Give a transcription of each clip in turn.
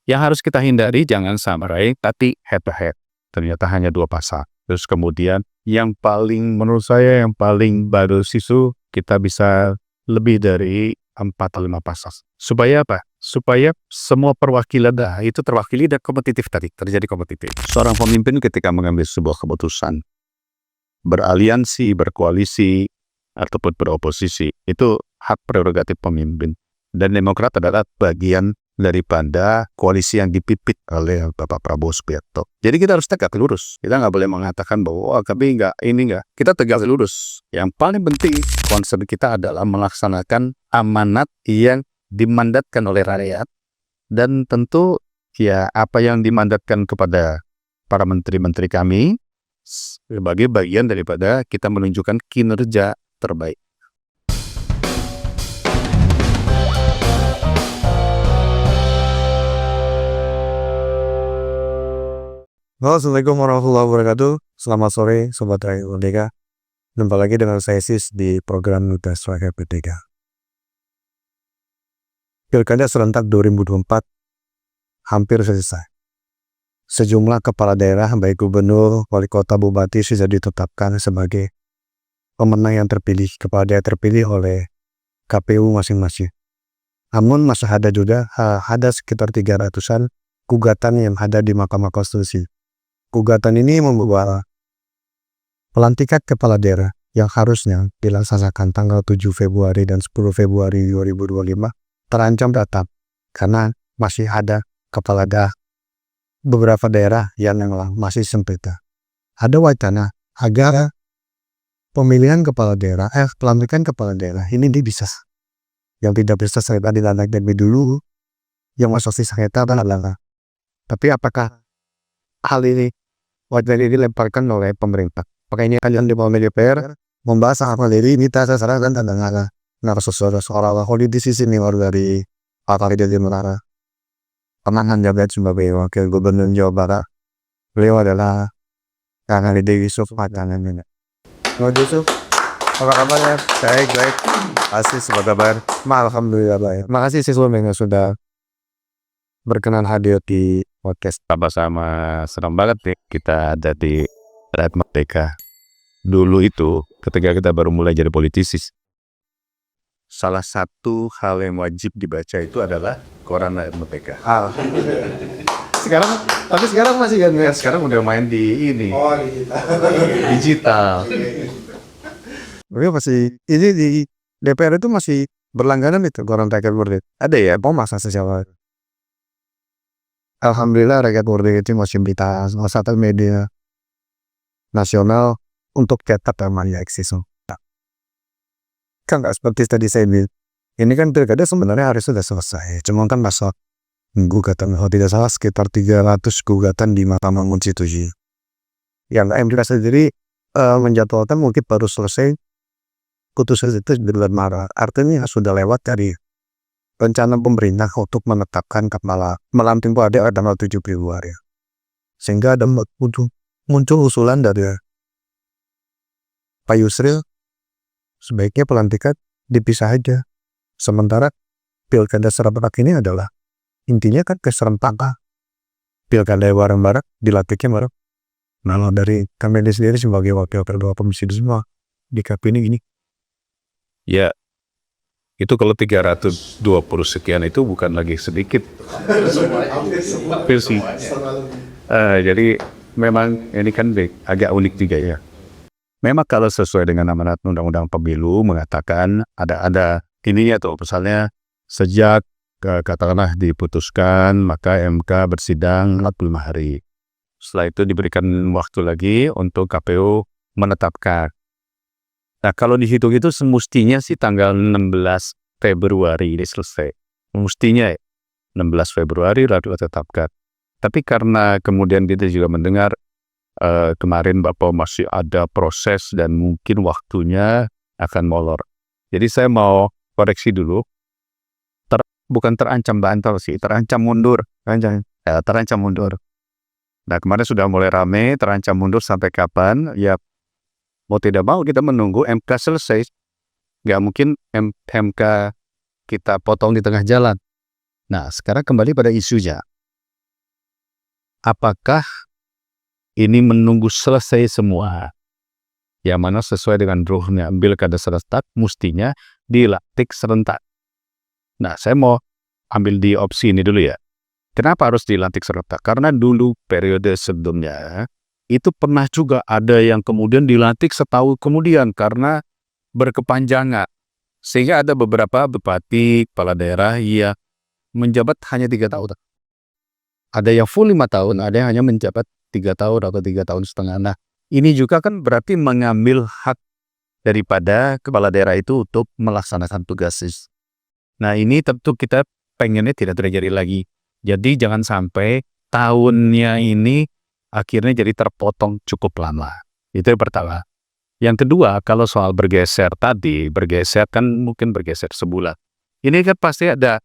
Yang harus kita hindari jangan sampai tapi head to head. Ternyata hanya 2 pasang. Terus kemudian yang paling menurut saya yang paling bagus itu kita bisa lebih dari 4 atau 5 pasang. Supaya apa? Supaya semua perwakilan itu terwakili dan kompetitif tadi, terjadi kompetitif. Seorang pemimpin ketika mengambil sebuah keputusan, beraliansi, berkoalisi, ataupun beroposisi, itu hak prerogatif pemimpin. Dan Demokrat adalah bagian daripada koalisi yang dipimpin oleh Bapak Prabowo Subianto. Jadi kita harus tegak lurus. Kita nggak boleh mengatakan bahwa kami nggak, ini nggak. Kita tegak lurus. Yang paling penting concern kita adalah melaksanakan amanat yang dimandatkan oleh rakyat. Dan tentu ya apa yang dimandatkan kepada para menteri-menteri kami sebagai bagian daripada kita menunjukkan kinerja terbaik. Halo, Assalamualaikum warahmatullahi wabarakatuh. Selamat sore Sobat Rakyat Merdeka. Jumpa lagi dengan saya Sis di program Nugas Rakyat Merdeka. Pilkada serentak 2024 hampir selesai. Sejumlah kepala daerah baik gubernur, wali kota, bupati sudah ditetapkan sebagai pemenang yang terpilih, kepala daerah terpilih oleh KPU masing-masing. Namun masih ada juga ada sekitar 300-an gugatan yang ada di Mahkamah Konstitusi. Gugatan ini membawa pelantikan kepala daerah yang harusnya dilaksanakan tanggal 7 Februari dan 10 Februari 2025 terancam datang karena masih ada kepala daerah beberapa daerah yang masih sempurna. Ada wacana agar pemilihan kepala daerah, pelantikan kepala daerah ini bisa yang tidak bisa sengketa dilantik lebih dulu, yang masuk sengketa adalah. Tapi apakah hal ini wacana ini dilemparkan oleh pemerintah? Apakah ini akan dibawa DPR membahas hal ini? Minta sasaran dan tanda narasumber seolah-olah politisi senior dari Partai Demokrat pernah menjabat sebagai wakil gubernur Jawa Barat. Beliau adalah Kang Deddy Yusuf Matangan. Yusuf, apa kabarnya? Baik. Asis, apa kabar? Alhamdulillah baik. Makasih siswa yang sudah berkenan hadir di podcast. Sama-sama, senang banget nih kita ada di Rakyat Merdeka. Dulu itu ketika kita baru mulai jadi politisi, salah satu hal yang wajib dibaca itu adalah koran Rakyat Merdeka. Sekarang masih kan? Sekarang udah main di ini. Digital. Tapi masih ini di DPR itu masih berlangganan itu koran Rakyat Merdeka. Ada ya? Mau masa sejauh. Alhamdulillah Rakyat Merdeka itu masih berita salah satu media nasional untuk cetak namanya eksis. Kan nggak seperti tadi saya bilang. Ini kan pilkada sebenarnya hari sudah selesai. Cuma kan masa gugatan, kalau tidak salah sekitar 300 gugatan di Mahkamah Konstitusi. Yang MK sendiri menjadwalkan mungkin baru selesai putusan itu di bulan Maret. Artinya sudah lewat dari rencana pemerintah untuk menetapkan kepala melantik pada tanggal 7 Februari. Sehingga ada muncul usulan dari Pak Yusril sebaiknya pelantikan dipisah aja. Sementara pilkada serentak ini adalah intinya kan keserentakan. Pilkada bareng-bareng dilantiknya bareng. Nah, dari kami sendiri sebagai wakil ketua komisi semua di KP ini gini. Ya, itu kalau 320 sekian itu bukan lagi sedikit. Pilsi. Jadi memang ini kan agak unik juga ya. Memang kalau sesuai dengan amanat Undang-Undang Pemilu mengatakan ada ininya tuh, misalnya sejak katakanlah diputuskan maka MK bersidang 45 hari. Setelah itu diberikan waktu lagi untuk KPU menetapkan. Nah, kalau dihitung itu semestinya sih tanggal 16 Februari ini selesai. Mestinya ya, 16 Februari lalu ditetapkan. Tapi karena kemudian kita juga mendengar kemarin Bapak masih ada proses dan mungkin waktunya akan molor. Jadi saya mau koreksi dulu. Bukan terancam bantal sih, terancam mundur. Terancam mundur. Nah, kemarin sudah mulai rame, terancam mundur sampai kapan? Ya, mau tidak mau kita menunggu MK selesai. Nggak mungkin MK kita potong di tengah jalan. Nah, sekarang kembali pada isunya. apakah ini menunggu selesai semua, yang mana sesuai dengan ruhnya pilkada serentak mestinya dilantik serentak. Nah, saya mau ambil di opsi ini dulu ya. Kenapa harus dilantik serentak? Karena dulu periode sebelumnya itu pernah juga ada yang kemudian dilantik setahun kemudian karena berkepanjangan. Sehingga ada beberapa bupati, kepala daerah yang menjabat hanya 3 tahun. Ada yang full 5 tahun, ada yang hanya menjabat 3 tahun atau 3 tahun setengah. Nah, ini juga kan berarti mengambil hak daripada kepala daerah itu untuk melaksanakan tugas. Nah, ini tentu kita pengennya tidak terjadi lagi. Jadi jangan sampai tahunnya ini akhirnya jadi terpotong cukup lama. Itu yang pertama. Yang kedua, kalau soal bergeser tadi, bergeser kan mungkin bergeser sebulan. Ini kan pasti ada,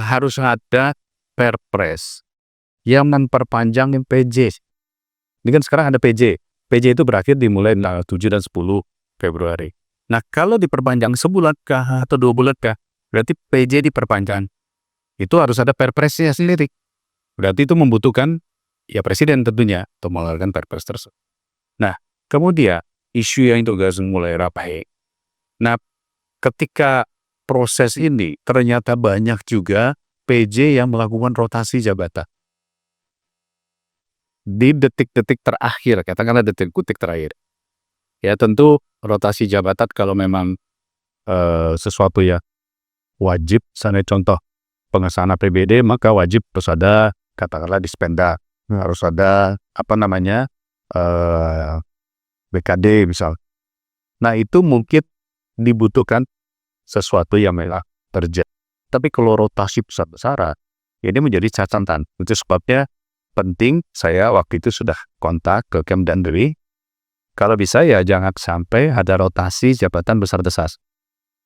harus ada perpres yang memperpanjang PJ. Ini kan sekarang ada PJ. PJ itu berakhir dimulai tanggal 7 dan 10 Februari. Nah, kalau diperpanjang sebulan kah atau 2 bulan kah, berarti PJ diperpanjang. Itu harus ada perpresnya sendiri. Berarti itu membutuhkan ya presiden tentunya untuk mengeluarkan perpres tersebut. Nah, kemudian isu yang itu harus mulai ramai. Nah, ketika proses ini ternyata banyak juga PJ yang melakukan rotasi jabatan. Di detik-detik terakhir, katakanlah detik-detik terakhir. Ya tentu rotasi jabatan kalau memang sesuatu ya wajib, misalnya contoh pengesahan APBD, maka wajib harus ada katakanlah Dispenda, harus ada BKD misal. Nah, itu mungkin dibutuhkan sesuatu yang memang terjadi. Tapi kalau rotasi besar-besaran, ini menjadi catatan. Itu sebabnya penting saya waktu itu sudah kontak ke Kemdagri. Kalau bisa ya jangan sampai ada rotasi jabatan besar-besar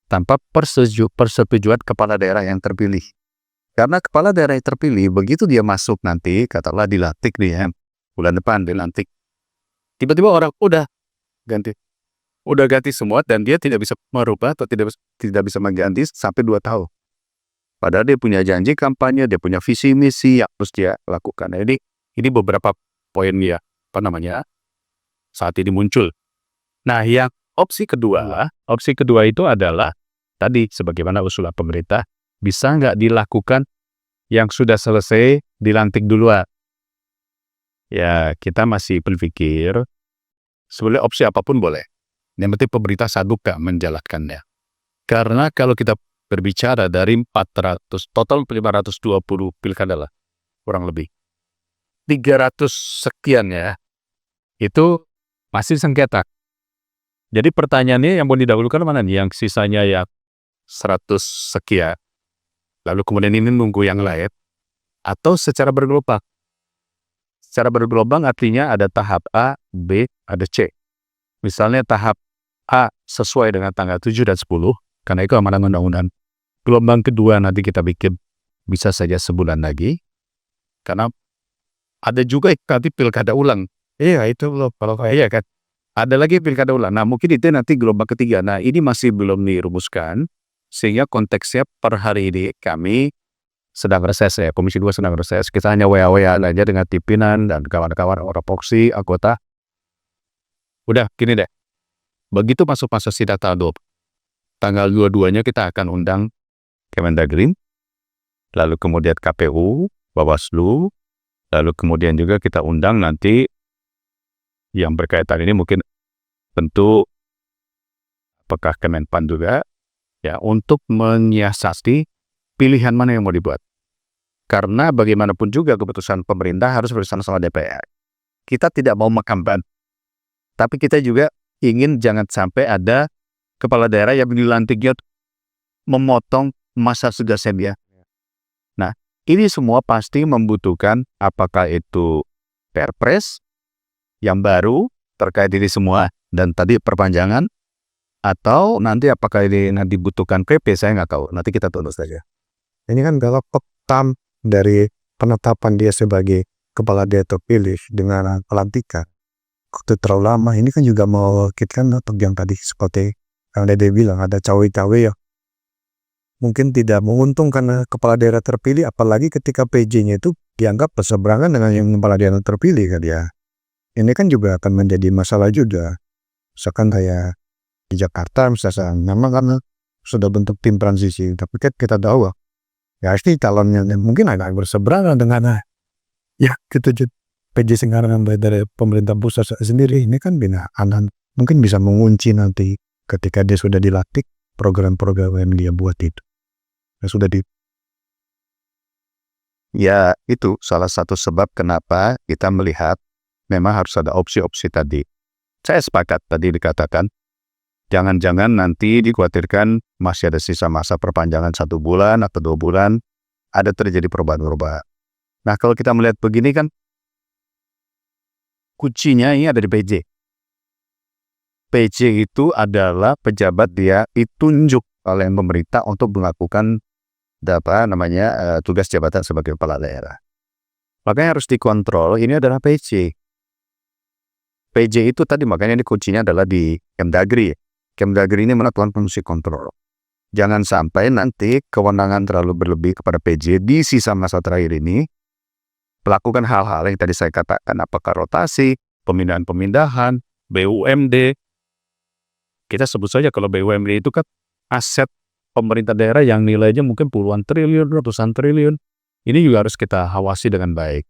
tanpa persetujuan kepala daerah yang terpilih. Karena kepala daerah yang terpilih, begitu dia masuk nanti, katakanlah dilantik dia, bulan depan dilantik. Tiba-tiba orang udah ganti semua dan dia tidak bisa merubah atau tidak bisa mengganti sampai 2 tahun. Padahal dia punya janji kampanye, dia punya visi misi yang harus dia lakukan. Nah, ini beberapa poin ya, saat ini muncul. Nah, yang opsi kedua itu adalah tadi sebagaimana usulan pemerintah, bisa nggak dilakukan yang sudah selesai dilantik duluan. Ya, kita masih berpikir sebenarnya opsi apapun boleh. Yang penting pemerintah sanggup nggak menjalankannya. Karena kalau kita berbicara dari 400, total 520 pilkada lah, kurang lebih. 300 sekian ya, itu masih sengketa. Jadi pertanyaannya yang mau didahulukan mana nih? Yang sisanya ya 100 sekian. Lalu kemudian ini nunggu yang lain. Atau secara bergelombang. Secara bergelombang artinya ada tahap A, B, ada C. Misalnya tahap A sesuai dengan tanggal 7 dan 10, karena itu amanat undang-undang. Gelombang kedua nanti kita bikin bisa saja sebulan lagi. Karena ada juga nanti pilkada ulang. Iya, itu loh kalau iya kan. Ada lagi pilkada ulang. Nah, mungkin itu nanti gelombang ketiga. Nah, ini masih belum dirumuskan. Sehingga konteksnya per hari ini kami sedang reses ya. Komisi 2 sedang reses. Kita hanya WA-WA aja dengan pimpinan dan kawan-kawan orang voksi, anggota. Udah, gini deh. Begitu masuk masa sidang tanggal 22-nya kita akan undang Kemendagri, lalu kemudian KPU, Bawaslu, lalu kemudian juga kita undang nanti yang berkaitan ini mungkin tentu apakah Kemenpan juga ya untuk menyiasati pilihan mana yang mau dibuat. Karena bagaimanapun juga keputusan pemerintah harus bersama sama DPR. Kita tidak mau makamban, tapi kita juga ingin jangan sampai ada kepala daerah yang dilantiknya memotong masa tugasnya dia. Nah, ini semua pasti membutuhkan apakah itu perpres yang baru terkait ini semua dan tadi perpanjangan, atau nanti apakah ini nanti dibutuhkan PP, saya nggak tahu. Nanti kita tunggu saja. Ini kan kalau petam dari penetapan dia sebagai kepala daerah terpilih dengan pelantikan itu terlalu lama. Ini kan juga mewakilkan untuk yang tadi seperti yang Dede bilang, ada cawe-cawe ya mungkin tidak menguntungkan kepala daerah terpilih, apalagi ketika PJ-nya itu dianggap berseberangan dengan yang kepala daerah terpilih kan ya. Ini kan juga akan menjadi masalah juga. Misalkan kayak di Jakarta misalnya, memang karena sudah bentuk tim transisi, tapi kan kita tahu ya pasti calonnya mungkin agak berseberangan dengan ya gitu PJ sekarang dari pemerintah pusat sendiri. Ini kan binaan mungkin bisa mengunci nanti ketika dia sudah dilatih program-program yang dia buat itu. Ya, sudah di Ya, itu salah satu sebab kenapa kita melihat memang harus ada opsi-opsi tadi. Saya sepakat tadi dikatakan, jangan-jangan nanti dikhawatirkan masih ada sisa masa perpanjangan 1 bulan atau 2 bulan, ada terjadi perubahan-perubahan. Nah, kalau kita melihat begini kan, kuncinya ini ada di PJ. PJ itu adalah pejabat dia ditunjuk oleh pemerintah untuk melakukan tugas jabatan sebagai kepala daerah. Makanya harus dikontrol, ini adalah PJ. PJ itu tadi makanya ini kuncinya adalah di Kemdagri. Kemdagri ini melakukan fungsi kontrol. Jangan sampai nanti kewenangan terlalu berlebih kepada PJ di sisa masa terakhir ini melakukan hal-hal yang tadi saya katakan, apakah rotasi, pemindahan-pemindahan, BUMD. Kita sebut saja kalau BUMD itu kan aset pemerintah daerah yang nilainya mungkin puluhan triliun, ratusan triliun. Ini juga harus kita awasi dengan baik.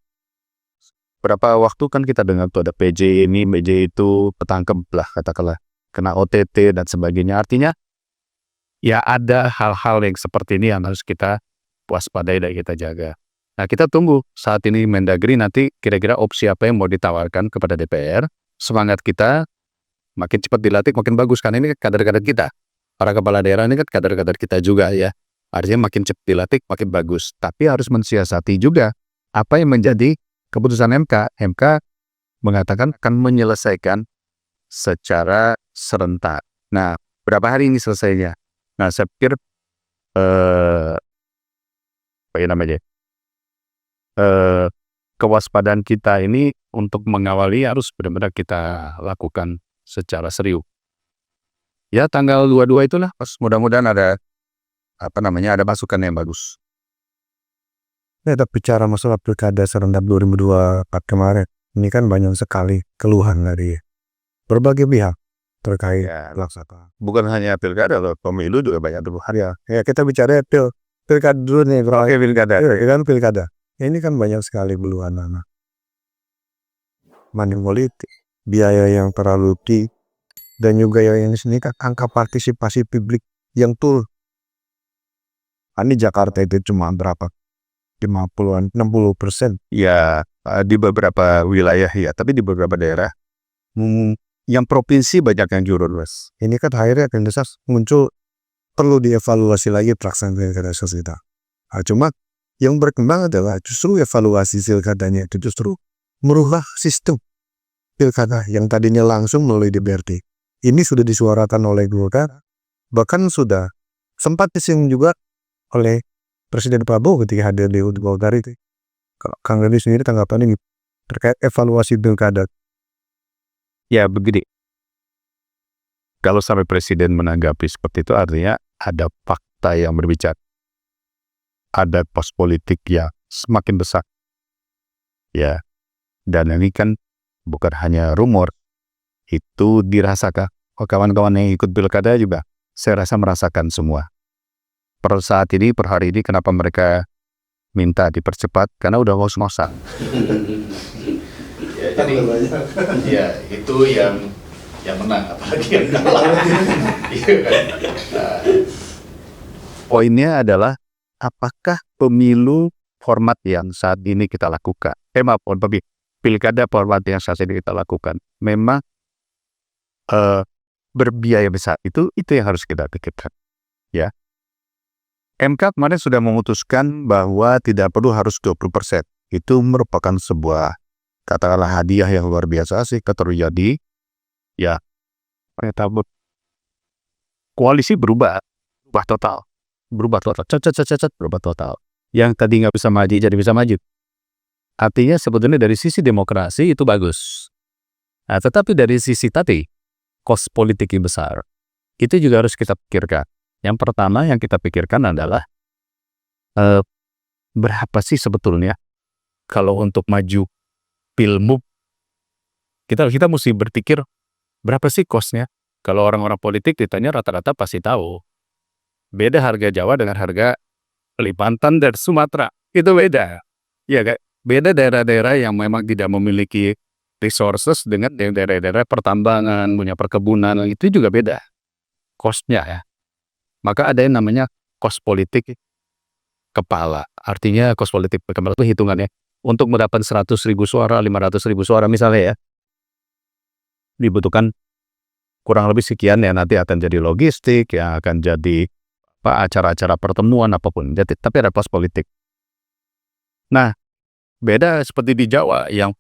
Berapa waktu kan kita dengar tuh ada PJ ini, PJ itu, ketangkep lah katakanlah, kena OTT dan sebagainya. Artinya ya ada hal-hal yang seperti ini yang harus kita waspadai dan kita jaga. Nah, kita tunggu saat ini Mendagri nanti kira-kira opsi apa yang mau ditawarkan kepada DPR. Semangat kita makin cepat dilatih makin bagus, karena ini kader-kader kita. Para kepala daerah ini kan kader-kader kita juga ya. Artinya makin cepat dilatih makin bagus. Tapi harus mensiasati juga apa yang menjadi keputusan MK. MK mengatakan akan menyelesaikan secara serentak. Nah, berapa hari ini selesainya? Nah, saya pikir kewaspadaan kita ini untuk mengawali harus benar-benar kita lakukan secara serius. Ya, tanggal 22 itulah, mudah-mudahan ada ada masukan yang bagus. kita bicara masalah pilkada serentak 2024 kemarin. Ini kan banyak sekali keluhan dari berbagai pihak terkait pelaksanaan. Bukan hanya pilkada loh, pemilu juga banyak keluhan. Ya kita bicara pilkada dulu nih. Oke, pilkada. Kan pilkada. Ini kan banyak sekali keluhan money politik, biaya yang terlalu tinggi, dan juga yang ini kan angka partisipasi publik yang turun. Ini Jakarta itu cuma berapa? 50-an, 60%. Ya, di beberapa wilayah ya, tapi di beberapa daerah yang provinsi banyak yang jurur, Mas. Ini kan akhirnya akan muncul perlu dievaluasi lagi pelaksanaan pilkada kita. Cuma yang berkembang adalah justru evaluasi pilkadanya itu justru merubah sistem pilkada yang tadinya langsung melalui DPRD. Ini sudah disuarakan oleh Golkar, bahkan sudah sempat disinggung juga oleh Presiden Prabowo ketika hadir di Golkar itu. Kang Deddy sendiri tanggapannya terkait evaluasi pilkada. Ya begini, kalau sampai Presiden menanggapi seperti itu artinya ada fakta yang berbicara. Ada pos politik yang semakin besar. Ya, dan ini kan bukan hanya rumor, itu dirasakan. Kawan-kawan yang ikut pilkada juga, saya rasa merasakan semua. Per saat ini, per hari ini, kenapa mereka minta dipercepat? Karena udah ngos-ngosan. Ya, jadi, ya itu yang menang, apalagi yang kalah. Poinnya adalah, apakah pemilu format yang saat ini kita lakukan? Pilkada format yang saat ini kita lakukan memang berbiaya besar. Itu yang harus kita pikirkan. Ya. MK kemarin sudah memutuskan bahwa tidak perlu harus 20%. Itu merupakan sebuah katakanlah hadiah yang luar biasa sih terjadi. Ya. Koalisi berubah total. Berubah total. Yang tadi nggak bisa maju jadi bisa maju. Artinya sebetulnya dari sisi demokrasi itu bagus. Nah, tetapi dari sisi tadi kos politik yang besar itu juga harus kita pikirkan. Yang pertama yang kita pikirkan adalah berapa sih sebetulnya kalau untuk maju pilmub, kita mesti berpikir berapa sih cost-nya. Kalau orang-orang politik ditanya rata-rata pasti tahu. Beda harga Jawa dengan harga Kalimantan dan Sumatera. Itu beda. Ya, kayak beda daerah-daerah yang memang tidak memiliki resources dengan daerah-daerah pertambangan, punya perkebunan, itu juga beda cost-nya ya. Maka ada yang namanya cost politik kepala. Artinya cost politik kepala itu hitungannya untuk mendapat 100.000 suara, 500.000 suara misalnya ya, dibutuhkan kurang lebih sekian ya, nanti akan jadi logistik, ya akan jadi acara-acara pertemuan apapun. Jadi, tapi ada cost politik. Nah, beda seperti di Jawa yang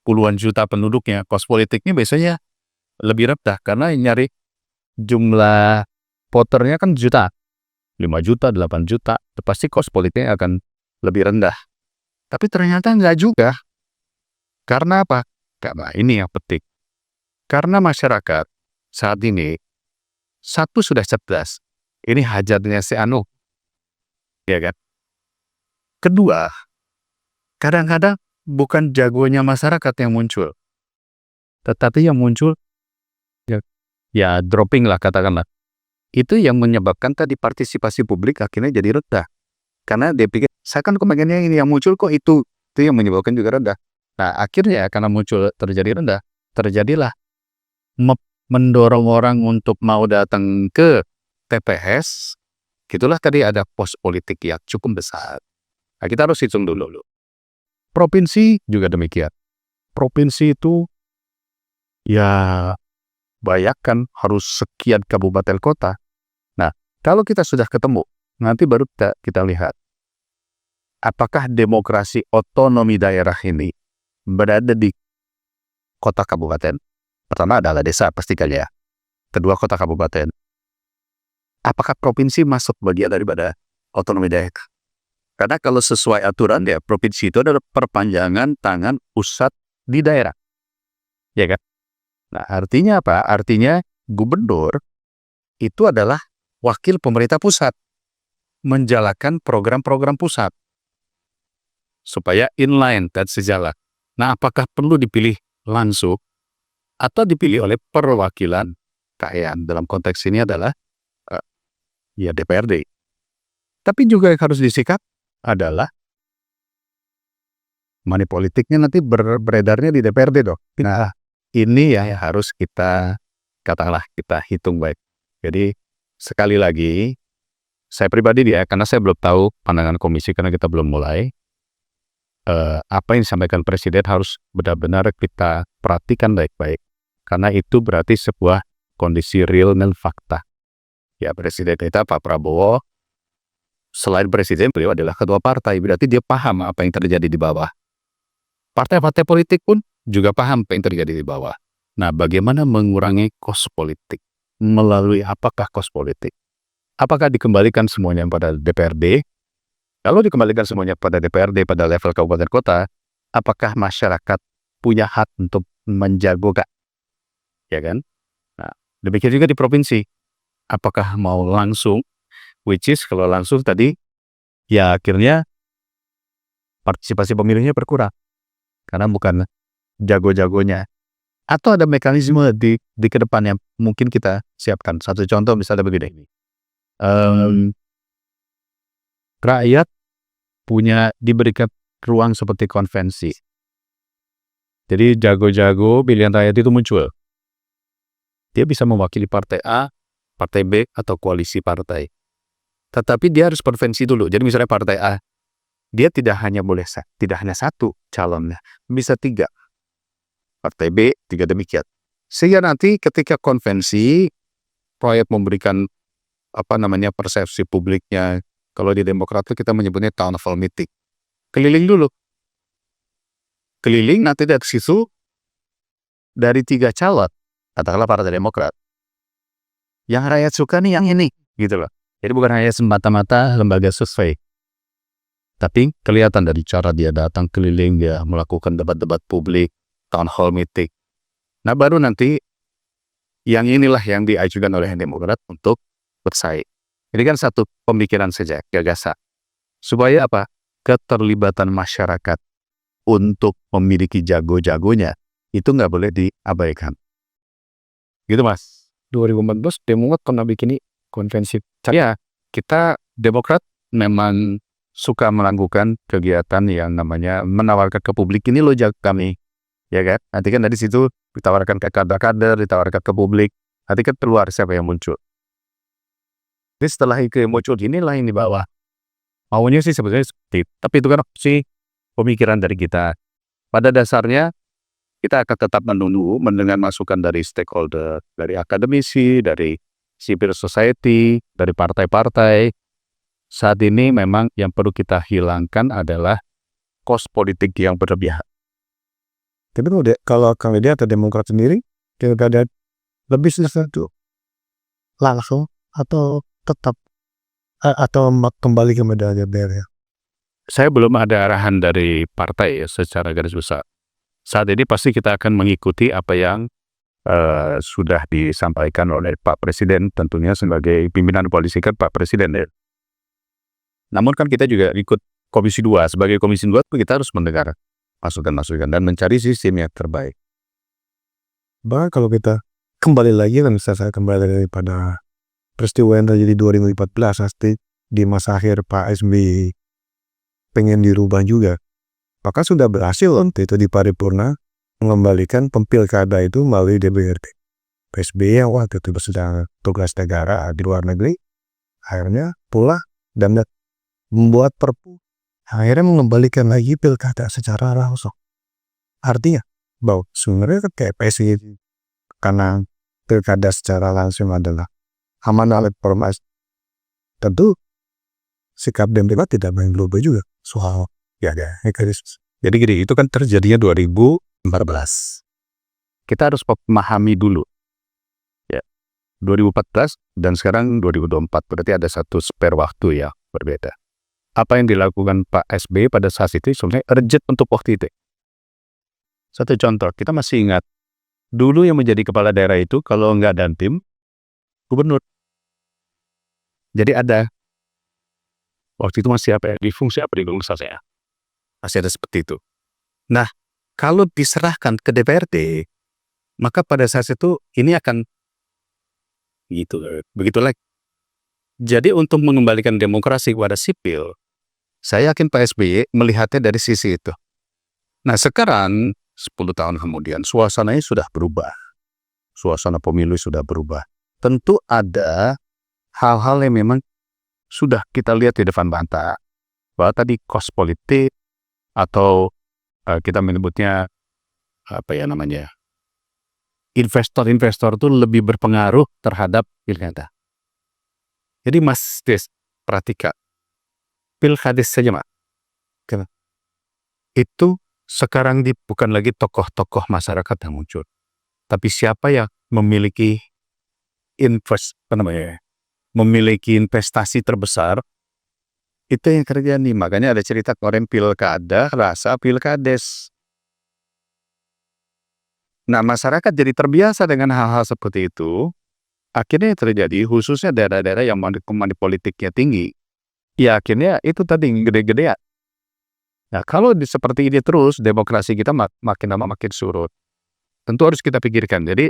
puluhan juta penduduknya, cost politiknya biasanya lebih rendah karena nyari jumlah voternya kan juta, 5 juta, 8 juta, pasti cost politiknya akan lebih rendah. Tapi ternyata enggak juga. Karena apa? Karena ini yang penting. Karena masyarakat saat ini, satu sudah cerdas. Ini hajatnya si Anu. Ya kan? Kedua, kadang-kadang bukan jagonya masyarakat yang muncul. Tetapi yang muncul, ya dropping lah katakanlah. Itu yang menyebabkan tadi partisipasi publik akhirnya jadi rendah. Karena dia pikir, saya kan kebagiannya ini yang muncul kok itu yang menyebabkan juga rendah. Nah akhirnya karena muncul terjadi rendah, terjadilah mendorong orang untuk mau datang ke TPS. Gitulah tadi ada pos politik yang cukup besar. Nah, kita harus hitung dulu. Provinsi juga demikian. Provinsi itu ya bayangkan harus sekian kabupaten kota. Nah, kalau kita sudah ketemu, nanti baru kita lihat apakah demokrasi otonomi daerah ini berada di kota kabupaten. Pertama adalah desa pastikan ya. Kedua kota kabupaten. Apakah provinsi masuk bagian daripada otonomi daerah? Karena kalau sesuai aturan ya provinsi itu adalah perpanjangan tangan pusat di daerah. Ya kan? Nah, artinya apa? Artinya gubernur itu adalah wakil pemerintah pusat menjalankan program-program pusat supaya inline dan sejalan. Nah, apakah perlu dipilih langsung atau dipilih oleh perwakilan rakyat? Dalam konteks ini adalah ya DPRD. Tapi juga yang harus disikap adalah money politiknya nanti beredarnya di DPRD dong. Nah, ini ya yang harus kita katakanlah kita hitung baik. Jadi sekali lagi saya pribadi karena saya belum tahu pandangan komisi karena kita belum mulai. Apa yang disampaikan Presiden harus benar-benar kita perhatikan baik-baik. Karena itu berarti sebuah kondisi real dan fakta. Ya Presiden kita Pak Prabowo, selain Presiden beliau adalah ketua partai, berarti dia paham apa yang terjadi di bawah. Partai-partai politik pun juga paham apa yang terjadi di bawah. Nah, bagaimana mengurangi kos politik? Melalui apakah kos politik? Apakah dikembalikan semuanya pada DPRD? Kalau dikembalikan semuanya pada DPRD pada level kabupaten kota, apakah masyarakat punya hak untuk menjagokan? Ya kan? Nah, demikian juga di provinsi. Apakah mau langsung, which is kalau langsung tadi, ya akhirnya partisipasi pemilihnya berkurang. Karena bukan jago-jagonya. Atau ada mekanisme di ke depan yang mungkin kita siapkan. Satu contoh misalnya begini. Rakyat diberikan ruang seperti konvensi. Jadi jago-jago pilihan rakyat itu muncul. Dia bisa mewakili partai A, partai B, atau koalisi partai. Tetapi dia harus konvensi dulu. Jadi misalnya partai A, dia tidak hanya satu calonnya, bisa 3. Partai B, 3 demikian. Sehingga nanti ketika konvensi, proyek memberikan persepsi publiknya. Kalau di Demokrat kita menyebutnya town hall meeting. Keliling dulu. Keliling nanti dari situ, dari 3 calon, katakanlah Partai Demokrat. Yang rakyat suka nih yang ini, gitu loh. Jadi bukan hanya semata-mata lembaga survei. Tapi kelihatan dari cara dia datang keliling, dia melakukan debat-debat publik, town hall meeting. Nah baru nanti, yang inilah yang diajukan oleh Demokrat untuk bersaing. Ini kan satu pemikiran saja, gagasan. Supaya apa? Keterlibatan masyarakat untuk memiliki jago-jagonya, itu nggak boleh diabaikan. Gitu Mas. 2014 Demokrat pernah bikin konvensi. Ya, kita Demokrat memang suka melakukan kegiatan yang namanya menawarkan ke publik, ini loh jago kami. Ya kan? Nanti kan dari situ ditawarkan ke kader-kader, ditawarkan ke publik. Nanti kan keluar siapa yang muncul. Jadi setelah itu muncul inilah yang dibawa. Maunya sih sebenarnya seperti itu. Tapi itu kan sih pemikiran dari kita. Pada dasarnya kita akan tetap menunggu mendengar masukan dari stakeholder, dari akademisi, dari civil society, dari partai-partai. Saat ini memang yang perlu kita hilangkan adalah kos politik yang berlebihan. Tapi kalau Kang Deddy atau Demokrat sendiri, pilkada lebih sesuatu langsung atau tetap atau kembali ke medali ya? Saya belum ada arahan dari partai ya secara garis besar. Saat ini pasti kita akan mengikuti apa yang sudah disampaikan oleh Pak Presiden, tentunya sebagai pimpinan koalisi kan Pak Presiden ya. Namun kan kita juga ikut Komisi 2. Sebagai Komisi 2 kita harus mendengar masukan-masukan dan mencari sistem yang terbaik. Bahkan kalau kita kembali lagi kan, saya kembali daripada peristiwa yang terjadi 2014 pasti di masa akhir Pak SBY pengen dirubah juga. Maka sudah berhasil waktu itu di paripurna mengembalikan pilkada itu melalui DPRD. Pak SBY yang waktu itu sedang tugas negara di luar negeri, akhirnya pulang dan membuat perpu. Akhirnya mengembalikan lagi pilkada secara langsung. Artinya bahwa sebenarnya kayak PSI karena pilkada secara langsung adalah amanah reformasi. Tentu sikap Demokrat tidak main berubah juga soal mekanisme. Jadi gini, itu kan terjadinya 2014. Kita harus memahami dulu. Ya, 2014 dan sekarang 2024 berarti ada satu spare waktu ya berbeda. Apa yang dilakukan Pak SBY pada saat itu sebenarnya urgent untuk waktu itu. Satu contoh, kita masih ingat dulu yang menjadi kepala daerah itu kalau nggak Dantim, gubernur. Jadi ada waktu itu masih apa ya, di fungsi apa di bangsa saya. Masih ada seperti itu. Nah, kalau diserahkan ke DPRD, maka pada saat itu ini akan begitu lagi. Jadi untuk mengembalikan demokrasi kepada sipil, saya yakin Pak SBY melihatnya dari sisi itu. Nah sekarang 10 tahun kemudian suasananya sudah berubah. Suasana pemilu sudah berubah. Tentu ada hal-hal yang memang sudah kita lihat di depan mata. Bahwa tadi kos politik atau kita menyebutnya apa ya namanya, investor-investor itu lebih berpengaruh terhadap pilkada. Jadi Mas Des, perhatikan pilkades saja Mak. Itu sekarang bukan lagi tokoh-tokoh masyarakat yang muncul, tapi siapa yang memiliki memiliki investasi terbesar, itu yang terjadi. Makanya ada cerita kemarin pilkada rasa pilkades. Nah masyarakat jadi terbiasa dengan hal-hal seperti itu. Akhirnya terjadi khususnya daerah-daerah yang money politiknya tinggi. Ya akhirnya itu tadi gede-gedean. Nah kalau seperti ini terus demokrasi kita makin lama makin surut. Tentu harus kita pikirkan. Jadi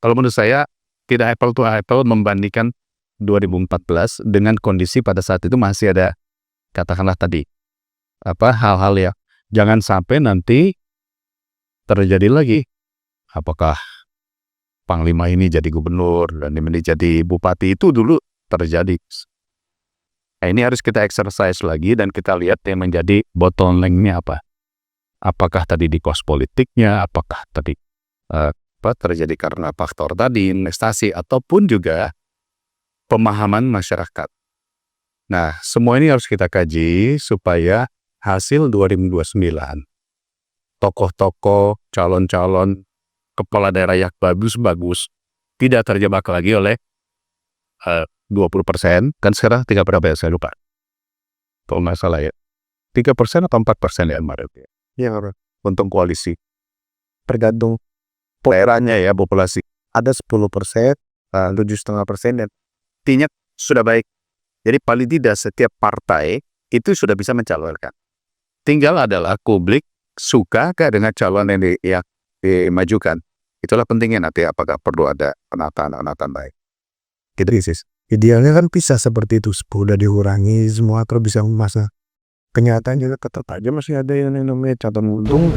kalau menurut saya tidak apple to apple membandingkan 2014 dengan kondisi pada saat itu masih ada katakanlah tadi hal-hal ya jangan sampai nanti terjadi lagi. Apakah Panglima ini jadi gubernur dan ini jadi bupati, itu dulu terjadi. Nah, ini harus kita exercise lagi dan kita lihat yang menjadi bottleneck-nya apa. Apakah tadi di kos politiknya, apakah tadi terjadi karena faktor tadi investasi ataupun juga pemahaman masyarakat. Nah, semua ini harus kita kaji supaya hasil 2029 tokoh-tokoh, calon-calon kepala daerah yang bagus-bagus tidak terjebak lagi oleh 20%, kan sekarang 3 berapa ya, saya lupa. Kalau nggak salah ya, 3% atau 4% ya kemarin. Ya, Untuk koalisi. tergantung Daerahnya ya, populasi. ada 10%, 7,5% dan Artinya sudah baik. Jadi paling tidak setiap partai itu sudah bisa mencalonkan. Tinggal adalah publik suka gak dengan calon yang dimajukan. Itulah pentingnya nanti apakah perlu ada penataan baik. Gitu sih. Idealnya kan bisa seperti itu, udah dikurangi semua terus bisa masa. Kenyataan juga tetap aja masih ada yang namanya catatan untung.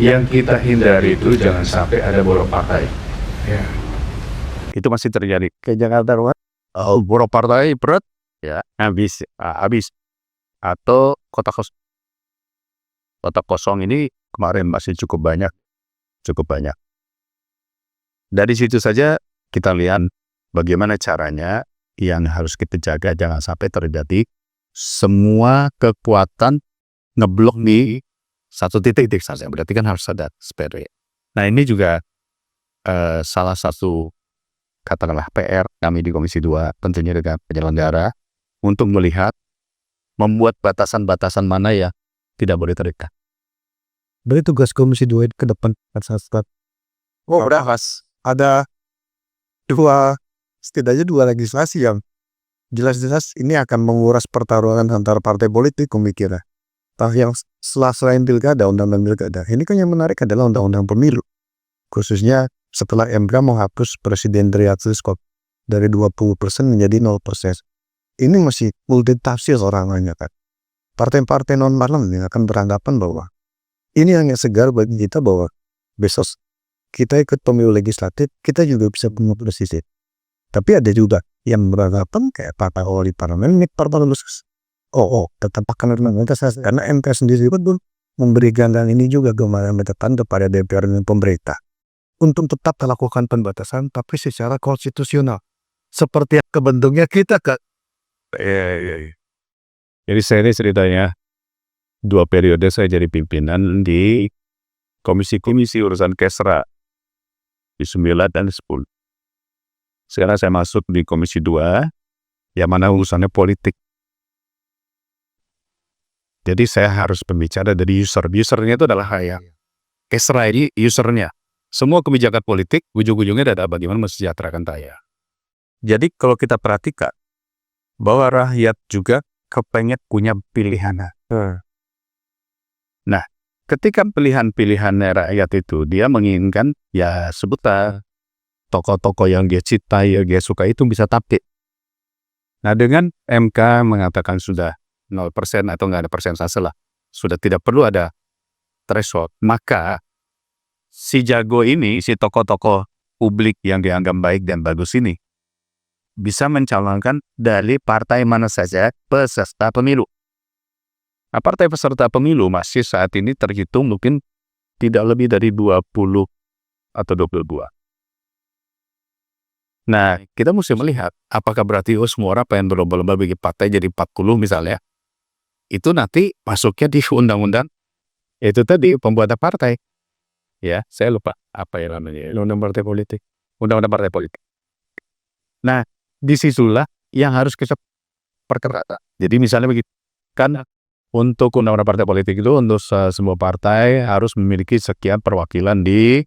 Yang kita hindari itu jangan sampai ada boros partai. Ya. Itu masih terjadi. Kayak Jakarta Ruang. Boros partai berat, ya habis. Atau kota kosong. Kota kosong ini kemarin masih cukup banyak. Dari situ saja kita lihat bagaimana caranya yang harus kita jaga jangan sampai terjadi semua kekuatan ngeblok di satu titik saja. Berarti kan harus ada spare. Nah ini juga salah satu katakanlah PR kami di Komisi 2 tentunya dengan penyelenggara untuk melihat membuat batasan-batasan mana ya tidak boleh terikat. Berarti tugas Komisi 2 ke depan saat berapa? Ada setidaknya dua legislasi yang jelas-jelas ini akan menguras pertarungan antar partai politik pemikiran. Yang selain pilkada, undang-undang pilkada. Ini kan yang menarik adalah undang-undang pemilu. Khususnya setelah MK menghapus presidensial threshold dari 20% menjadi 0%. Ini masih multitafsir orangnya kan. Partai-partai non-parlemen akan beranggapan bahwa ini hanya segar bagi kita bahwa besok kita ikut pemilu legislatif, kita juga bisa punya presiden. Tapi ada juga yang beranggapan kayak partai wali parlemen, tetap akan karena MK sendiri pun memberikan ini juga kemarin catatan kepada DPR dan pemerintah untuk tetap melakukan pembatasan tapi secara konstitusional seperti yang kebentuknya kita kan. Jadi saya ini ceritanya 2 periode saya jadi pimpinan di komisi urusan Kesra di 9 dan 10. Sekarang saya masuk di Komisi 2 yang mana urusannya politik. Jadi saya harus berbicara dari usernya itu adalah saya. Kesra ini usernya. Semua kebijakan politik ujung-ujungnya adalah bagaimana mensejahterakan saya. Jadi kalau kita perhatikan bahwa rakyat juga kepengen punya pilihan. Nah, ketika pilihan rakyat itu dia menginginkan ya sebutlah tokoh-tokoh yang dia cintai, yang dia suka itu bisa tampil. Nah dengan MK mengatakan sudah 0% atau nggak ada persentase lah, sudah tidak perlu ada threshold, maka si jago ini, si tokoh-tokoh publik yang dianggap baik dan bagus ini bisa mencalonkan dari partai mana saja peserta pemilu. Nah, partai peserta pemilu masih saat ini terhitung mungkin tidak lebih dari 20 atau 22. Nah, kita mesti melihat apakah berarti semua orang pengen berlomba-lomba bikin partai jadi 40 misalnya. Itu nanti masuknya di undang-undang itu tadi pembuatan partai. Ya, saya lupa apa ya namanya. Undang-undang partai politik. Undang-undang partai politik. Nah, disitulah yang harus kita perketat. Jadi misalnya begitu, kan untuk undang-undang partai politik itu untuk semua partai harus memiliki sekian perwakilan di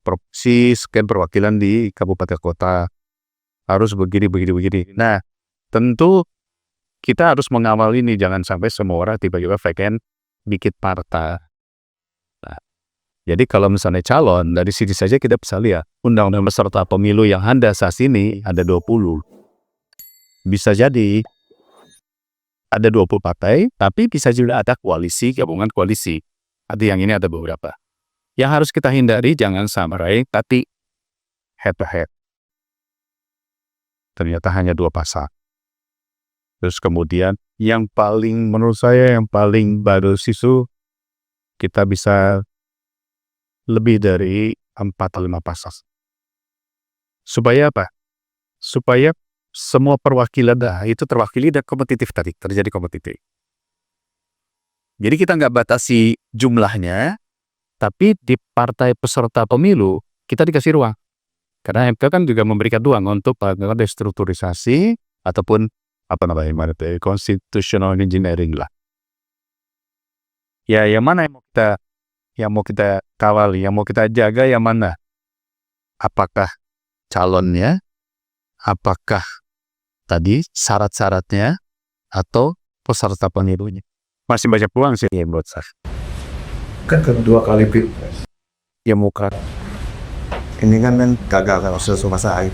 provinsi, sekian perwakilan di kabupaten kota, harus begini. Nah, tentu kita harus mengawal ini, jangan sampai semua orang tiba-tiba pengen bikin partai. Nah, jadi kalau misalnya calon, dari sini saja kita bisa lihat, undang-undang peserta pemilu yang ada saat ini ada 20. Bisa jadi ada 20 partai, tapi bisa juga ada koalisi, gabungan koalisi. Ada yang ini ada beberapa. Yang harus kita hindari jangan sampai tapi head to head. Ternyata hanya 2 pasang. Terus kemudian yang paling menurut saya yang paling bagus itu kita bisa lebih dari 4-5 pasang. Supaya apa? Supaya semua perwakilan itu terwakili dan kompetitif tadi, terjadi kompetitif. Jadi kita nggak batasi jumlahnya, tapi di partai peserta pemilu kita dikasih ruang. Karena MK kan juga memberikan ruang untuk melakukan restrukturisasi ataupun constitutional engineering lah. Ya, yang mana yang mau kita kawal, yang mau kita jaga yang mana? Apakah calonnya? Apakah tadi syarat-syaratnya atau peserta pemilunya? masih banyak peluang sih buat saya. Kan kedua kali pilpres Demokrat. ini kan gagal kalau selesai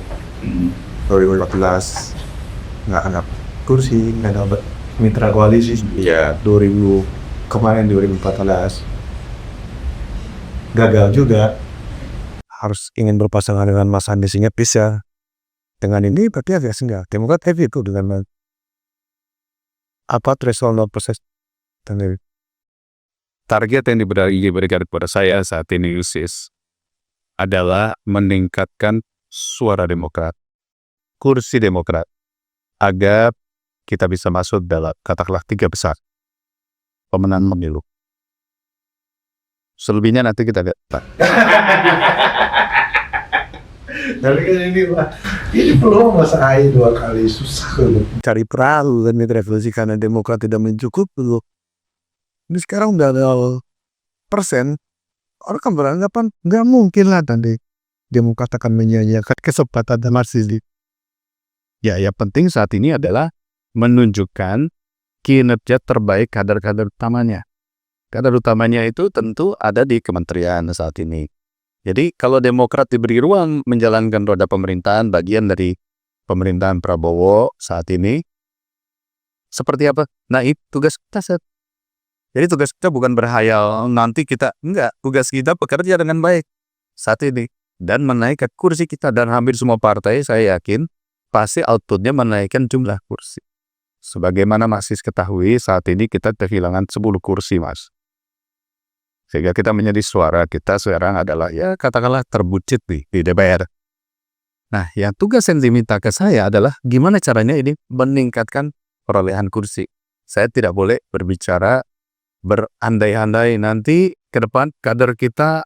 2014 nggak ada kursi, nggak dapat mitra koalisi. Ya 2000 kemarin 2014 gagal juga, harus ingin berpasangan dengan Mas Anies sehingga bisa. Dengan ini berarti agak enggak Demokrat heavy itu dengan apa threshold 0% dan Target yang diberikan kepada saya saat ini Yusis adalah meningkatkan suara Demokrat, kursi Demokrat, agar kita bisa masuk dalam katakanlah 3 besar pemenang pemilu. Selebihnya nanti kita lihat. Tapi kan ini peluang Mas Ahy 2 kali susah cari perahu dan mitra revolusi karena Demokrat tidak mencukupi dulu. Ini sekarang udah ada persen, orang kan beranggapan nggak mungkin lah nanti Demokrat akan menyanyiakan kesempatan dan masih. Ya, yang penting saat ini adalah menunjukkan kinerja terbaik kader-kader utamanya. Kader utamanya itu tentu ada di kementerian saat ini. Jadi kalau Demokrat diberi ruang menjalankan roda pemerintahan, bagian dari pemerintahan Prabowo saat ini, seperti apa? Nah, itu tugas kita Seth. Jadi tugas kita bukan berhayal nanti kita, enggak. Tugas kita bekerja dengan baik saat ini dan menaikkan kursi kita, dan hampir semua partai saya yakin pasti outputnya menaikkan jumlah kursi. Sebagaimana Mas Sis ketahui, saat ini kita kehilangan 10 kursi, Mas. Sehingga kita menjadi suara kita sekarang adalah ya katakanlah terbucit di DPR. Nah, yang tugas yang diminta ke saya adalah gimana caranya ini meningkatkan perolehan kursi. Saya tidak boleh berbicara berandai-andai nanti ke depan kader kita,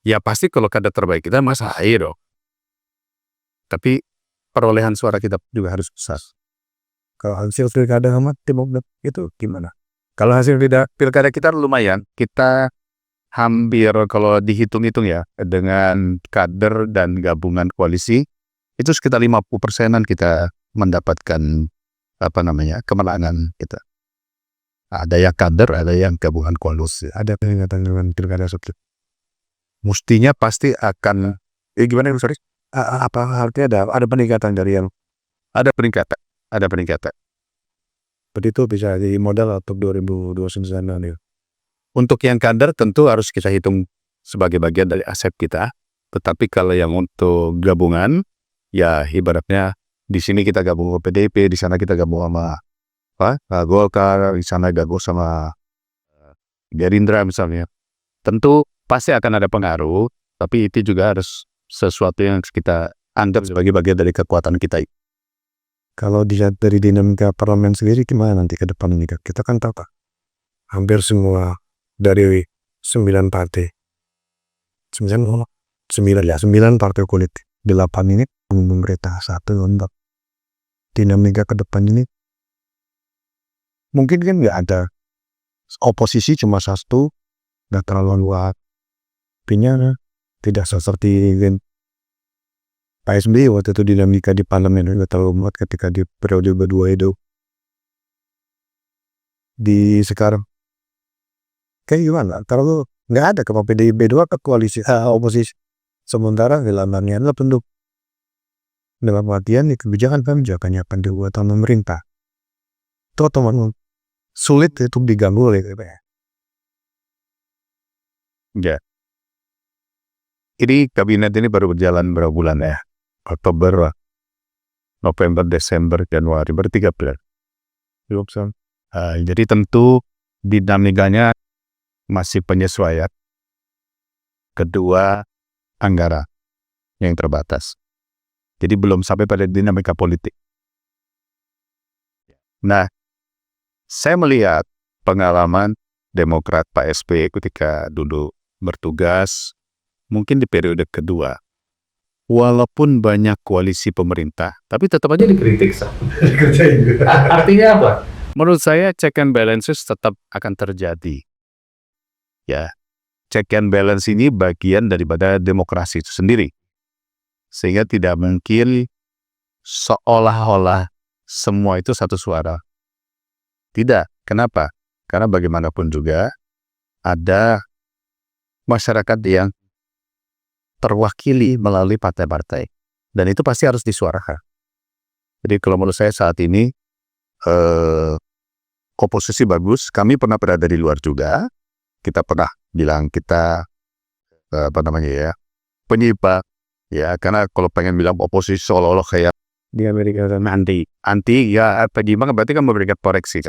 ya pasti kalau kader terbaik kita Mas Ahy dong. Tapi perolehan suara kita juga harus besar. Kalau hasil pilkada sama Demokrat itu gimana? Kalau hasil pilkada kita lumayan, kita hampir kalau dihitung-hitung ya dengan kader dan gabungan koalisi itu sekitar 50%-an kita mendapatkan kemenangan kita. Ada yang kader, ada yang gabungan koalisi. Ada peningkatan dengan pilkada sebelumnya. Mestinya pasti akan gimana sorry? Apa artinya ada peningkatan dari yang Ada peningkatan. Berarti itu bisa jadi modal untuk 2029 nanti. Untuk yang kader tentu harus kita hitung sebagai bagian dari aset kita. Tetapi kalau yang untuk gabungan, ya ibaratnya di sini kita gabung ke PDIP, di sana kita gabung sama Golkar, di sana gabung sama Gerindra misalnya. Tentu pasti akan ada pengaruh, tapi itu juga harus sesuatu yang kita anggap sebagai bagian dari kekuatan kita. Kalau dilihat dari dinamika parlemen sendiri gimana nanti ke depan ini? Kita kan tahu hampir semua dari 9 partai. 9 partai politik. 8 ini pemerintah satu untuk dinamika ke depan ini. Mungkin kan nggak ada oposisi cuma satu, nggak terlalu luas. Artinya tidak seperti Pak SBY waktu itu dinamika di parlemen nggak terlalu luas ketika di periode kedua itu. Di sekarang kayak gimana? Kalau nggak ada ke PDIP doang ke koalisi oposisi. Sementara gelandangnya adalah pendukung. Dalam artian kebijakan-kebijakan yang akan dibuat oleh pemerintah itu otomatis sulit untuk diganggu oleh DPR. Ya. Ini kabinet ini baru berjalan berapa bulan ya? Oktober, November, Desember, Januari, baru 3 bulan. Jadi tentu dinamikanya masih penyesuaian. Kedua, anggaran yang terbatas. Jadi belum sampai pada dinamika politik. Nah, saya melihat pengalaman Demokrat Pak SBY ketika dulu bertugas, mungkin di periode kedua, walaupun banyak koalisi pemerintah, tapi tetap aja dikritik. Artinya apa? Menurut saya check and balances tetap akan terjadi. Ya, check and balance ini bagian daripada demokrasi itu sendiri. Sehingga tidak mungkin seolah-olah semua itu satu suara. Tidak. Kenapa? Karena bagaimanapun juga ada masyarakat yang terwakili melalui partai-partai. Dan itu pasti harus disuarakan. Jadi kalau menurut saya saat ini komposisi bagus. Kami pernah berada di luar juga. Kita pernah bilang kita penyimpang. Ya, karena kalau pengen bilang oposisi seolah-olah kayak Di Amerika sana anti ya penyimpang berarti kan memberikan koreksi.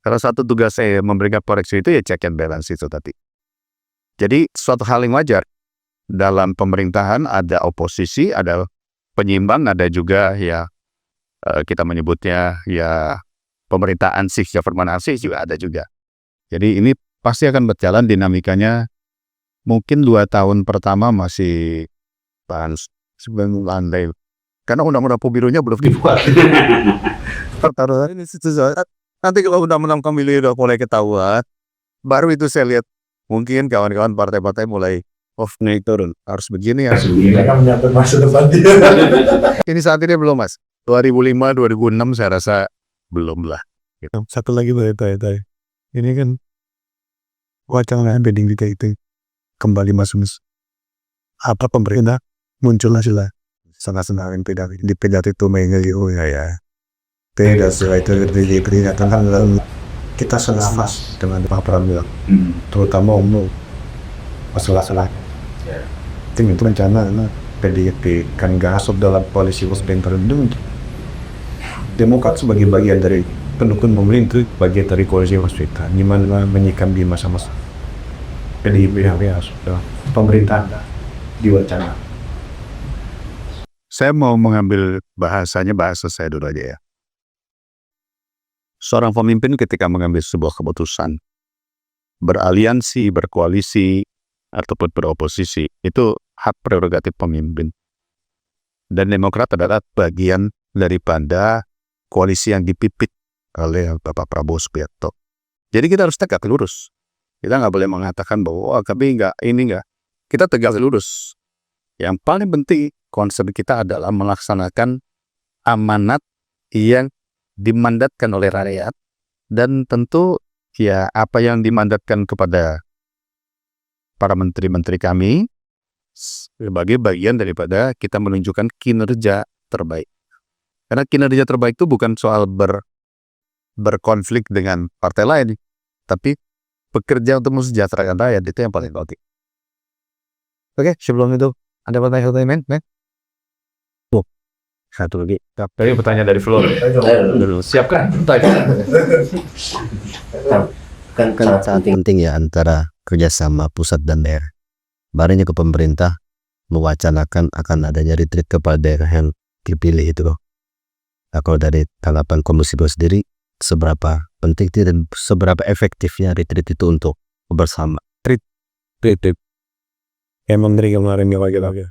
Salah satu tugas saya memberikan koreksi itu ya check and balance itu tadi. Jadi suatu hal yang wajar dalam pemerintahan ada oposisi, ada penyimbang, ada juga ya kita menyebutnya ya pemerintahan ansih, government ansih juga ada juga. Jadi ini pasti akan berjalan dinamikanya. Mungkin 2 tahun pertama masih sebelum landai. Karena undang-undang pemilunya belum dibuat. Pertaruhan ini situ nanti kalau undang-undang pemilu udah mulai ketahuan, baru itu saya lihat mungkin kawan-kawan partai-partai mulai naik turun. Harus begini, harus begini. Mereka menyambut masa depan dia. Ini saat ini belum, Mas. 2005, 2006 saya rasa belum lah. Satu lagi berita ya. Ini kan wacana embedding juga itu kembali masuk. Apa pemerintah muncul hasilnya senang-senang di pidato itu mengenai ya. Tidak sesuai itu peringatan kan kita senafas dengan Pak Prabowo, terutama umum masalah-masalah. Tim itu rencana PDIP kan gasop dalam koalisi sebentar itu. Demokrat sebagai bagian dari pendukung pemerintah, bagian dari koalisi waspada. Gimana menyikapi masa-masa PDIP yang sudah pemerintah diwacana. Saya mau mengambil bahasa saya dulu aja ya. Seorang pemimpin ketika mengambil sebuah keputusan, beraliansi, berkoalisi, ataupun beroposisi, itu hak prerogatif pemimpin. Dan Demokrat adalah bagian daripada koalisi yang dipimpin oleh Bapak Prabowo Subianto. Jadi kita harus tegak lurus. Kita nggak boleh mengatakan bahwa kami nggak. Kita tegak lurus. Yang paling penting konsep kita adalah melaksanakan amanat yang dimandatkan oleh rakyat, dan tentu ya apa yang dimandatkan kepada para menteri-menteri kami sebagai bagian daripada kita menunjukkan kinerja terbaik. Karena kinerja terbaik itu bukan soal berkonflik dengan partai lain, tapi bekerja untuk mensejahterakan rakyat, itu yang paling penting. Oke, sebelum itu ada pertanyaan, men? Satu lagi. Dari pertanyaan dari Flor. Siapkan. Kan sangat penting ya antara kerjasama pusat dan daerah. Barunya ke pemerintah mewacanakan akan adanya retreat kepala daerah yang dipilih itu loh. Nah, kalau dari tanggapan Komisi Bos sendiri, seberapa penting dan seberapa efektifnya retreat itu untuk bersama? Retreat. Emang dari kemarin gak lagi.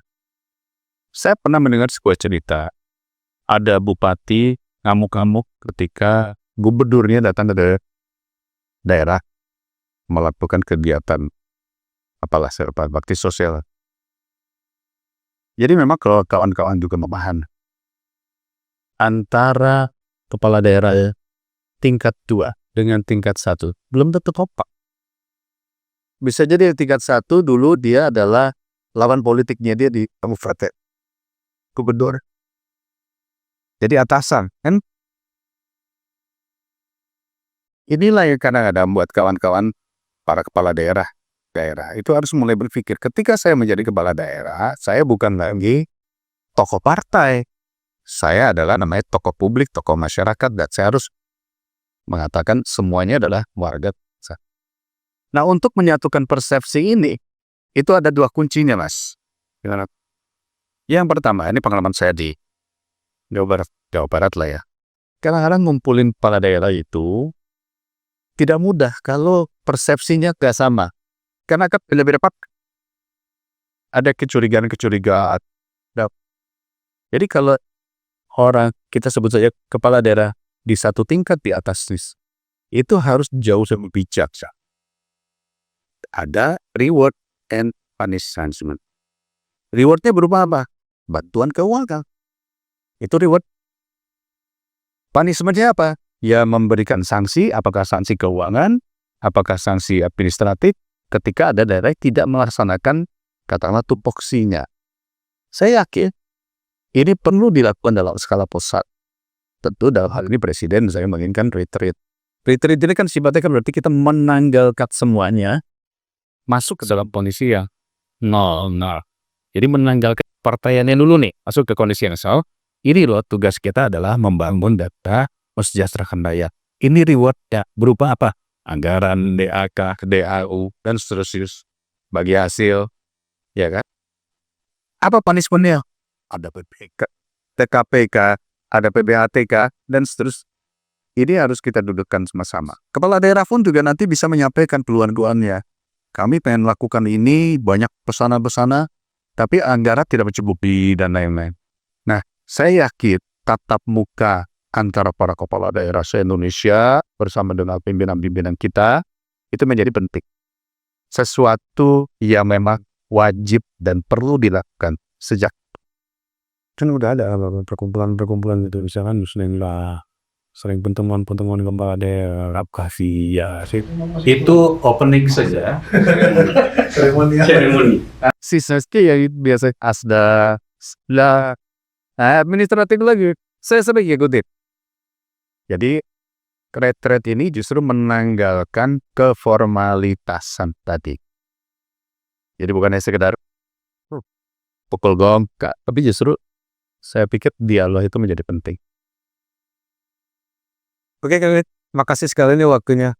Saya pernah mendengar sebuah cerita. Ada bupati ngamuk-ngamuk ketika gubernurnya datang ke daerah melakukan kegiatan bakti sosial. Jadi memang kalau kawan-kawan juga memahami antara kepala daerah tingkat 2 dengan tingkat 1 belum tentu kompak. Bisa jadi tingkat 1 dulu dia adalah lawan politiknya dia di kabupaten gubernur. Jadi atasan, kan? Inilah yang kadang-kadang buat kawan-kawan para kepala daerah itu harus mulai berpikir, ketika saya menjadi kepala daerah, saya bukan lagi tokoh partai. Saya adalah namanya tokoh publik, tokoh masyarakat, dan saya harus mengatakan semuanya adalah warga. Nah, untuk menyatukan persepsi ini, itu ada 2 kuncinya, Mas. Yang pertama, ini pengalaman saya di Jawa Barat lah ya. Kadang-kadang ngumpulin kepala daerah itu tidak mudah kalau persepsinya gak sama. Karena kan beda-beda ada kecurigaan. Jadi kalau orang kita sebut saja kepala daerah di satu tingkat di atas itu harus jauh lebih bijak. Ada reward and punishment. Rewardnya berupa apa? Bantuan keuangan. Itu reward. Punishmentnya apa? Ya memberikan sanksi, apakah sanksi keuangan, Apakah sanksi administratif ketika ada daerah yang tidak melaksanakan katakanlah tupoksinya? Saya yakin ini perlu dilakukan dalam skala pusat. Tentu dalam hal ini Presiden saya menginginkan retreat. Retreat ini kan sifatnya kan berarti kita menanggalkan semuanya masuk ke dalam kondisi yang nol. Jadi menanggalkan partaiannya dulu nih, masuk ke kondisi yang nol. Ini loh tugas kita adalah membangun data mensejahterakan rakyat. Ini rewardnya berupa apa? Anggaran, DAK, DAU, dan seterusnya. Bagi hasil, ya kan? Apa punishment-nya? Ada PPK, TKPK, ada PPATK, dan seterusnya. Ini harus kita dudukkan sama-sama. Kepala daerah pun juga nanti bisa menyampaikan keluhan-keluhannya. Kami pengen lakukan ini, banyak pesana-pesana, tapi anggaran tidak mencukupi, dan lain-lain. Nah, saya yakin tatap muka antara para kepala daerah se-Indonesia bersama dengan pimpinan-pimpinan kita itu menjadi penting. Sesuatu yang memang wajib dan perlu dilakukan sejak. Kan udah ada perkumpulan gitu, misalkan sering pertemuan kepala daerah Abkhasi ya sih. Itu opening saja. Seremoni. Sisanya ya biasa asda, lah, administratif lagi. Saya sering ikutin. Jadi retret ini justru menanggalkan keformalitasan tadi. Jadi bukannya sekedar pukul gong, tapi justru saya pikir dialog itu menjadi penting. Oke, Kak, makasih sekali nih waktunya.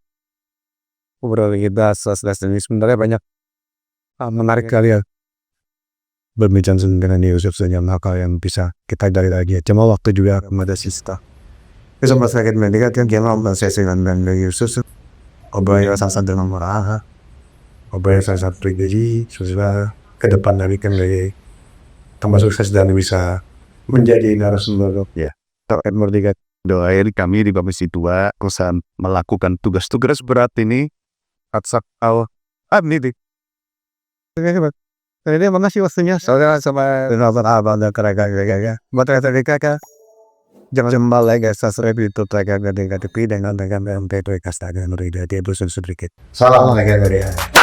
Ngobrol kita selas ini sebenarnya banyak menarik kali ya. Berbincang dengan Yusuf maka yang bisa kita gali lagi. Cuma waktu juga ada sisa. Sama sakit mendikat kan kita mau sesi dengan Yusuf. Obrolnya sama dengan murah. Obrolnya sama pribadi. Susah ke depan dari kan dari tambah sukses dan bisa menjadi narasumber. Ya. Terkait mendikat. Doain kami di Komisi 2 bisa melakukan tugas-tugas berat ini atsak al ini. Ini makasih waktunya. Soalnya sama abang dan kakak. Buat kakak. Jangan balik subscribe YouTube kakak dengan PDP dengan MP2 kastagan udah dia bosan sedikit. Salam kakak.